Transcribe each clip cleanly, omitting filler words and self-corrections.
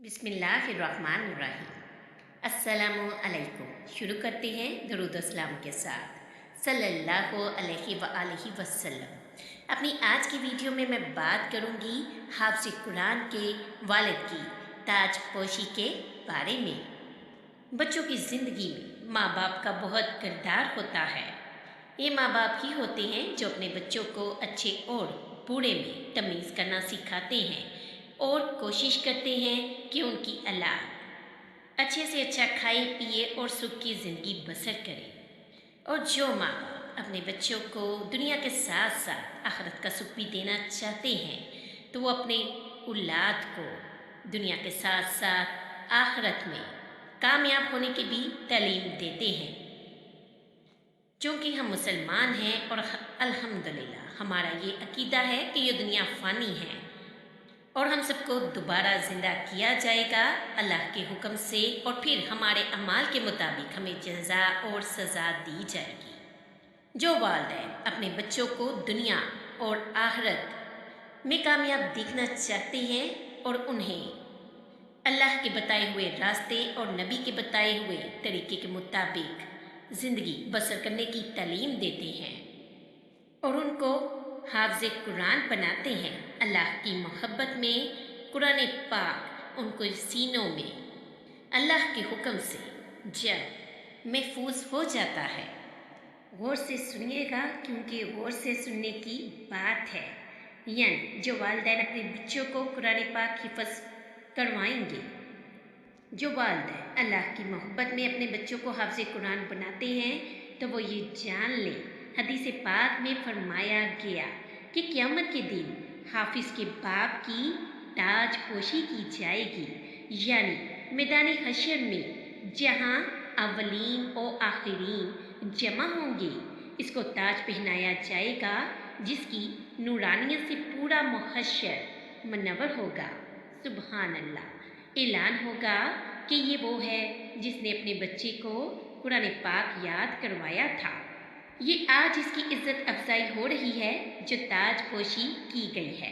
बिस्मिल्लाहिर्रहमानिर्रहीम। अस्सलामु अलैकुम। शुरू करते हैं दरूद अस्सलाम के साथ सल्लल्लाहु अलैहि वआलिहि वसल्लम। अपनी आज की वीडियो में मैं बात करूंगी हाफ़िज़ कुरान के वालिद की ताज पोशी के बारे में। बच्चों की ज़िंदगी में माँ बाप का बहुत किरदार होता है। ये माँ बाप ही होते हैं जो अपने बच्चों को अच्छे और बुरे में तमीज़ करना सिखाते हैं और कोशिश करते हैं कि उनकी औलाद अच्छे से अच्छा खाए पिए और सुख की ज़िंदगी बसर करे। और जो माँ बाप अपने बच्चों को दुनिया के साथ साथ आखिरत का सुख भी देना चाहते हैं तो वो अपने औलाद को दुनिया के साथ साथ आखिरत में कामयाब होने की भी तालीम देते हैं। चूँकि हम मुसलमान हैं और अल्हम्दुलिल्लाह हमारा ये अकीदा है कि ये दुनिया फ़ानी है और हम सबको दोबारा ज़िंदा किया जाएगा अल्लाह के हुक्म से, और फिर हमारे अमाल के मुताबिक हमें जज़ा और सज़ा दी जाएगी। जो वालिदैन अपने बच्चों को दुनिया और आखिरत में कामयाब देखना चाहते हैं और उन्हें अल्लाह के बताए हुए रास्ते और नबी के बताए हुए तरीके के मुताबिक ज़िंदगी बसर करने की तालीम देते हैं और उनको हाफ़िज़ कुरान बनाते हैं, अल्लाह की मोहब्बत में कुरान पाक उनको सीनों में अल्लाह के हुक्म से जब महफूज हो जाता है। गौर से सुनिएगा क्योंकि गौर से सुनने की बात है। यानी जो वालिदैन अपने बच्चों को कुरान पाक हिफ़्ज़ करवाएंगे, जो वालिदैन अल्लाह की मोहब्बत में अपने बच्चों को हाफ़िज़ कुरान बनाते हैं तो वो ये जान लें, हदीस पाक में फरमाया गया कि क़यामत के दिन हाफ़िज़ के बाप की ताज पोशी की जाएगी। यानी मैदान हशर में जहाँ अव्वलीन और आखिरीन जमा होंगे, इसको ताज पहनाया जाएगा जिसकी नूरानियत से पूरा मुहश्शर मुनव्वर होगा। सुबहान अल्लाह। ऐलान होगा कि ये वो है जिसने अपने बच्चे को कुरान पाक याद करवाया था। ये आज इसकी इज़्ज़त अफजाई हो रही है जो ताज पोशी की गई है।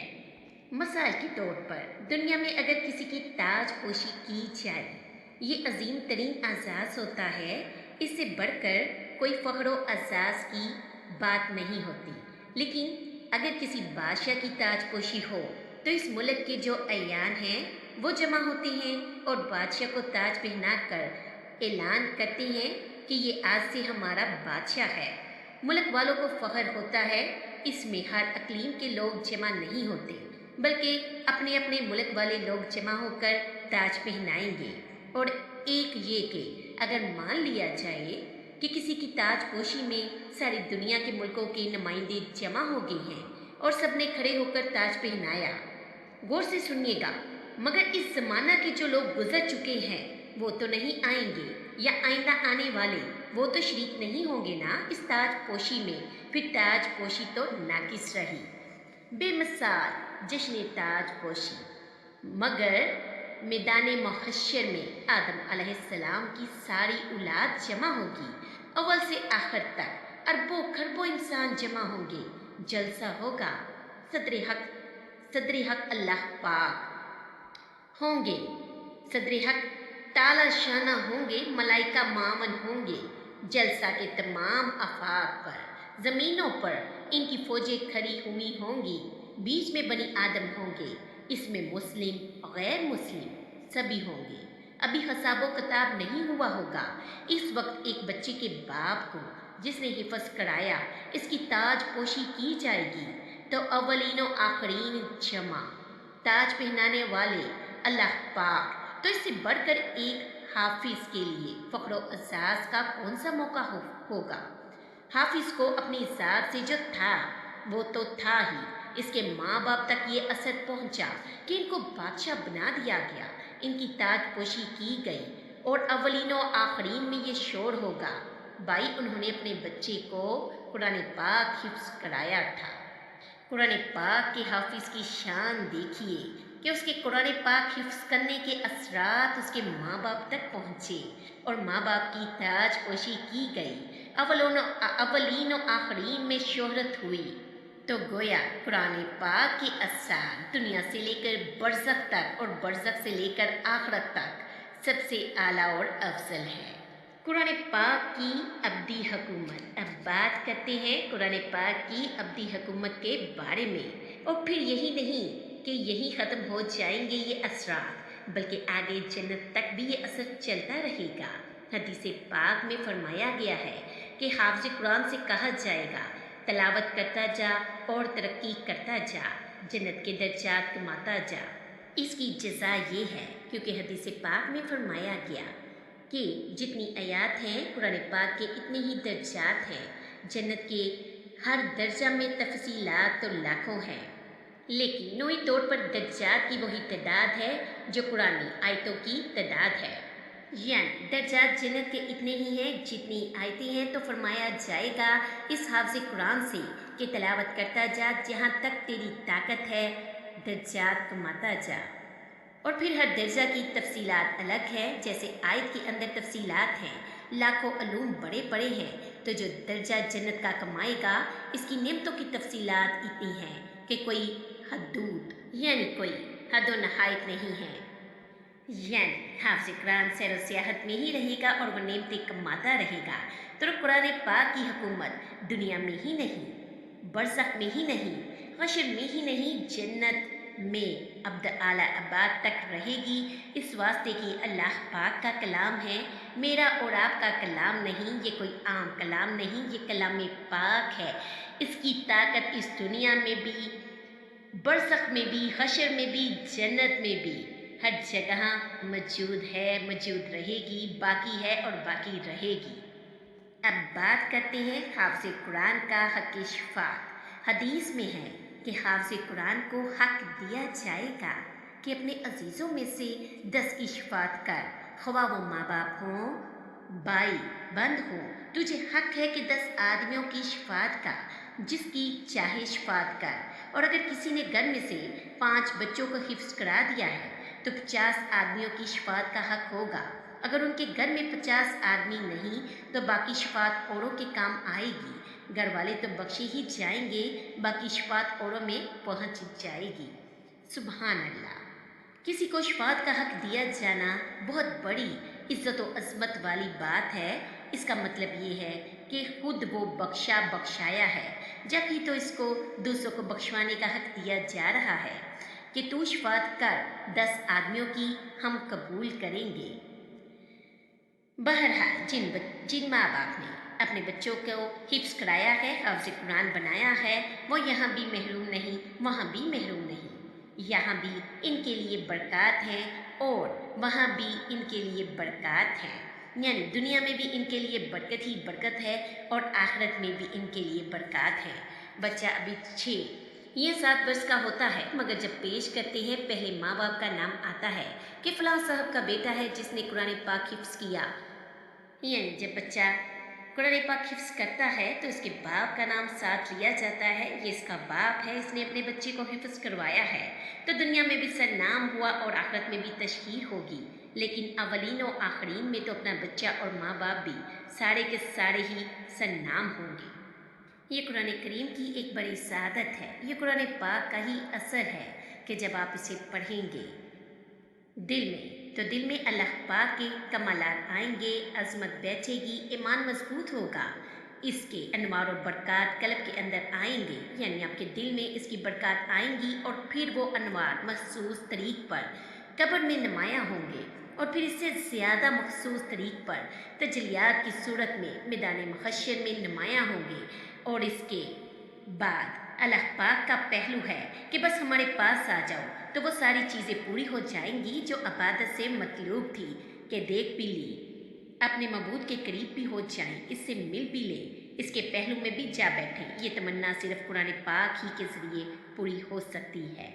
मिसाल के तौर पर दुनिया में अगर किसी की ताज पोशी की जाए, ये अजीम तरीन एजाज़ होता है। इससे बढ़कर कोई फ़ख्र एजाज़ की बात नहीं होती। लेकिन अगर किसी बादशाह की ताज पोशी हो तो इस मुल्क के जो अयान हैं वो जमा होते हैं और बादशाह को ताज पहना कर ऐलान करते हैं कि ये आज से हमारा बादशाह है। मुल्क वालों को फ़ख्र होता है। इसमें हर अक़लीम के लोग जमा नहीं होते बल्कि अपने अपने मुल्क वाले लोग जमा होकर ताज पहनाएंगे। और एक ये कि अगर मान लिया जाए कि किसी की ताज पोशी में सारी दुनिया के मुल्कों के नुमाइंदे जमा हो गए हैं और सब ने खड़े होकर ताज पहनाया। गौर से सुनिएगा, मगर इस ज़माना के जो लोग गुजर चुके हैं वो तो नहीं आएंगे, या आइंदा आने वाले वो तो शरीक नहीं होंगे ना इस ताज पोशी में। फिर ताज पोशी तो नाकिस रही। बेमिसाल जश्न ताज पोशी। मगर मैदान महशर में आदम अलैहिस्सलाम की सारी औलाद जमा होगी। अव्वल से आखिर तक अरबों खरबों इंसान जमा होंगे। जलसा होगा। सदर हक अल्लाह पाक होंगे। सदर हक ताला शाना होंगे। मलाइका मामन होंगे। जलसा के तमाम आफाक पर, ज़मीनों पर इनकी फ़ौजें खड़ी हुई होंगी। बीच में बनी आदम होंगे। इसमें मुस्लिम गैर मुस्लिम सभी होंगे। अभी हिसाब किताब नहीं हुआ होगा। इस वक्त एक बच्चे के बाप को जिसने हिफ़्ज़ कराया इसकी ताज पोशी की जाएगी तो अव्वलीन व आखरीन जमा, ताज पहनाने वाले अल्लाह पाक। तो इससे बढ़कर एक हाफिज़ के लिए फ़ख्र व एज़ाज़ का कौन सा मौका होगा। हाफिज़ को अपनी ज़ात से जो था वो तो था ही, इसके माँ बाप तक ये असर पहुँचा कि इनको बादशाह बना दिया गया, इनकी ताज पोशी की गई और अव्वलीन व आखरीन में ये शोर होगा। भाई उन्होंने अपने बच्चे को कुरान पाक हिफ्ज़ कराया था। कुरान पाक के हाफिज़ की शान देखिए कि उसके कुरान पाक हिफ्ज़ करने के असरात उसके माँ बाप तक पहुँचे और माँ बाप की ताज पोशी की गई। अव्वलीन व आखरीन में शोहरत हुई तो गोया कुरान पाक के असरार दुनिया से लेकर बरज़ख तक और बरज़ख से लेकर आखिरत तक सबसे आला और अफजल है। कुरान पाक की अब्दी हुकूमत। अब बात करते हैं कुरान पाक की अब्दी हुकूमत के बारे में। और फिर यही नहीं कि यही ख़त्म हो जाएंगे ये असरार, बल्कि आगे जन्नत तक भी ये असर चलता रहेगा। हदीस पाक में फरमाया गया है कि हाफ़िज़ कुरान से कहा जाएगा, तलावत करता जा और तरक्की करता जा, जन्नत के दर्जात कमाता जा। इसकी जज़ा ये है क्योंकि हदीस पाक में फरमाया गया कि जितनी आयात हैं कुरान पाक के इतने ही दर्जात हैं। जन्नत के हर दर्जा में तफसीलात तो लाखों हैं, लेकिन नोई तौर पर दर्जात की वही तादाद है जो कुरानी आयतों की तादाद है। यानी दर्जात जन्नत के इतने ही हैं जितनी आयतें हैं। तो फरमाया जाएगा इस हाफ़िज़ कुरान से कि तलावत करता जा, जहाँ तक तेरी ताकत है दर्जात कमाता जा। और फिर हर दर्जा की तफसीलात अलग है। जैसे आयत के अंदर तफसीलात हैं, लाखों अलूम बड़े बड़े हैं, तो जो दर्जा जन्नत का कमाएगा इसकी नेमतों की तफसीलात इतनी हैं कि कोई हदूद यानी कोई हद व नहायत नहीं है। यानी हाफ़िज़ कुरान सैर व सियाहत में ही रहेगा और वह नेमतें कमाता रहेगा। तो कुरान पाक की हुकूमत दुनिया में ही नहीं, बरज़ख में ही नहीं, हशर में ही नहीं, जन्नत में अब्द आला अबाद तक रहेगी। इस वास्ते कि अल्लाह पाक का कलाम है, मेरा और आपका कलाम नहीं, ये कोई आम कलाम नहीं, ये कलाम पाक है। इसकी ताकत इस दुनिया में भी, बरज़ख में भी, हशर में भी, जन्नत में भी, हर जगह मौजूद है, मौजूद रहेगी, बाकी है और बाकी रहेगी। अब बात करते हैं हाफ़िज़ कुरान का हक़ शिफ़ात। हदीस में है कि हाफ़िज़ कुरान को हक़ दिया जाएगा कि अपने अजीज़ों में से 10 की शिफ़ात कर, ख़वाह वो माँ बाप हों, बाई बंद हो। तुझे हक़ है कि 10 आदमियों की शिफ़ात का, जिसकी चाहे शिफ़ात कर। और अगर किसी ने घर में से 5 बच्चों को हिफ्ज़ करा दिया है तो 50 आदमियों की शिफ़ात का हक़ होगा। अगर उनके घर में 50 आदमी नहीं तो बाकी शिफ़ात औरों के काम आएगी। घर वाले तो बख्शे ही जाएंगे, बाकी शिफ़ात औरों में पहुंच जाएगी। सुभान अल्लाह। किसी को शिफ़ात का हक़ दिया जाना बहुत बड़ी इज़्ज़त व अज़मत वाली बात है। इसका मतलब ये है कि खुद वो बख्शा बख्शाया है, जब ही तो इसको दूसरों को बख्शवाने का हक़ दिया जा रहा है कि तू शिफ़ात कर 10 आदमियों की, हम कबूल करेंगे। बहरहाल जिन माँ बाप ने अपने बच्चों को हिफ्ज़ कराया है, हाफ़िज़ कुरान बनाया है, वो यहाँ भी महरूम नहीं, वहाँ भी महरूम नहीं। यहाँ भी इनके लिए बरक़ात हैं और वहाँ भी इनके लिए बरक़ात हैं। यानी दुनिया में भी इनके लिए बरकत ही बरकत है और आखिरत में भी इनके लिए बरक़ात है। बच्चा अभी 6 या 7 वर्ष का होता है, मगर जब पेश करते हैं पहले माँ बाप का नाम आता है कि फ़लाँ साहब का बेटा है जिसने कुरान पाक हिफ्ज़ किया। यानी जब बच्चा कुरान पाक हिफ्ज़ करता है तो इसके बाप का नाम साथ लिया जाता है, ये इसका बाप है, इसने अपने बच्चे को हिफ्ज़ करवाया है। तो दुनिया में भी सरनाम हुआ और आखिरत में भी तशहीर होगी। लेकिन अवलीन और आखरीन में तो अपना बच्चा और माँ बाप भी सारे के सारे ही सरनाम होंगे। ये कुरान करीम की एक बड़ी सआदत है। ये कुरान पाक का ही असर है कि जब आप इसे पढ़ेंगे दिल में अल्लाह पाक के कमालात आएंगे, अज़मत बैठेगी, ईमान मजबूत होगा, इसके अनवार और बरक़ात क़ल्ब के अंदर आएंगे। यानी आपके दिल में इसकी बरक़ात आएंगी और फिर वो अनवार मखसूस तरीक़ पर कब्र में नुमायाँ होंगे और फिर इससे ज़्यादा मखसूस तरीक़ पर तजलियात की सूरत में मैदान महशर में नुमायाँ होंगे। और इसके बाद अल्लाह पाक का पहलू है कि बस हमारे पास आ जाओ तो वो सारी चीज़ें पूरी हो जाएंगी जो इबादत से मतलूब थी कि देख भी ली, अपने मबूद के करीब भी हो जाएं, इससे मिल भी लें, इसके पहलू में भी जा बैठें। ये तमन्ना सिर्फ कुरान पाक ही के ज़रिए पूरी हो सकती है।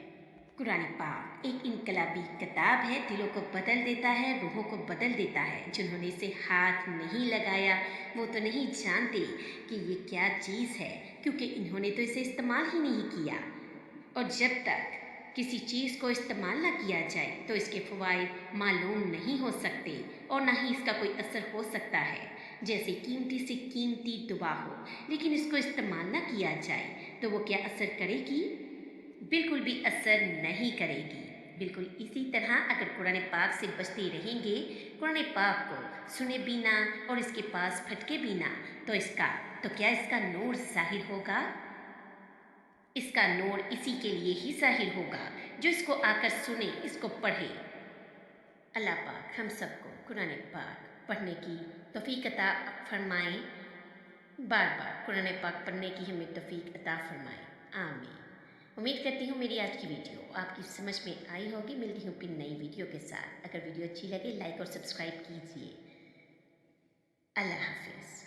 कुरान पाक एक इनकलाबी किताब है, दिलों को बदल देता है, रूहों को बदल देता है। जिन्होंने इसे हाथ नहीं लगाया वो तो नहीं जानते कि ये क्या चीज़ है, क्योंकि इन्होंने तो इसे इस्तेमाल ही नहीं किया। और जब तक किसी चीज़ को इस्तेमाल ना किया जाए तो इसके फ़वाइद मालूम नहीं हो सकते और ना ही इसका कोई असर हो सकता है। जैसे कीमती से कीमती दुआ हो, लेकिन इसको इस्तेमाल ना किया जाए तो वो क्या असर करेगी? बिल्कुल भी असर नहीं करेगी। बिल्कुल इसी तरह अगर कुरान पाक से बचते रहेंगे, कुरान पाक को सुने बिना और इसके पास भटके बिना, तो क्या इसका नूर ज़ाहिर होगा? इसका नूर इसी के लिए ही ज़ाहिर होगा जो इसको आकर सुने, इसको पढ़े। अल्लाह पाक हम सबको कुरान पाक पढ़ने की तौफीक अता फरमाएँ, बार बार कुरान पाक पढ़ने की हमें तौफीक अता फरमाएँ, आमीन। उम्मीद करती हूँ मेरी आज की वीडियो आपकी समझ में आई होगी। मिलती हूँ फिर नई वीडियो के साथ। अगर वीडियो अच्छी लगे लाइक और सब्सक्राइब कीजिए। अल्लाह हाफिज़।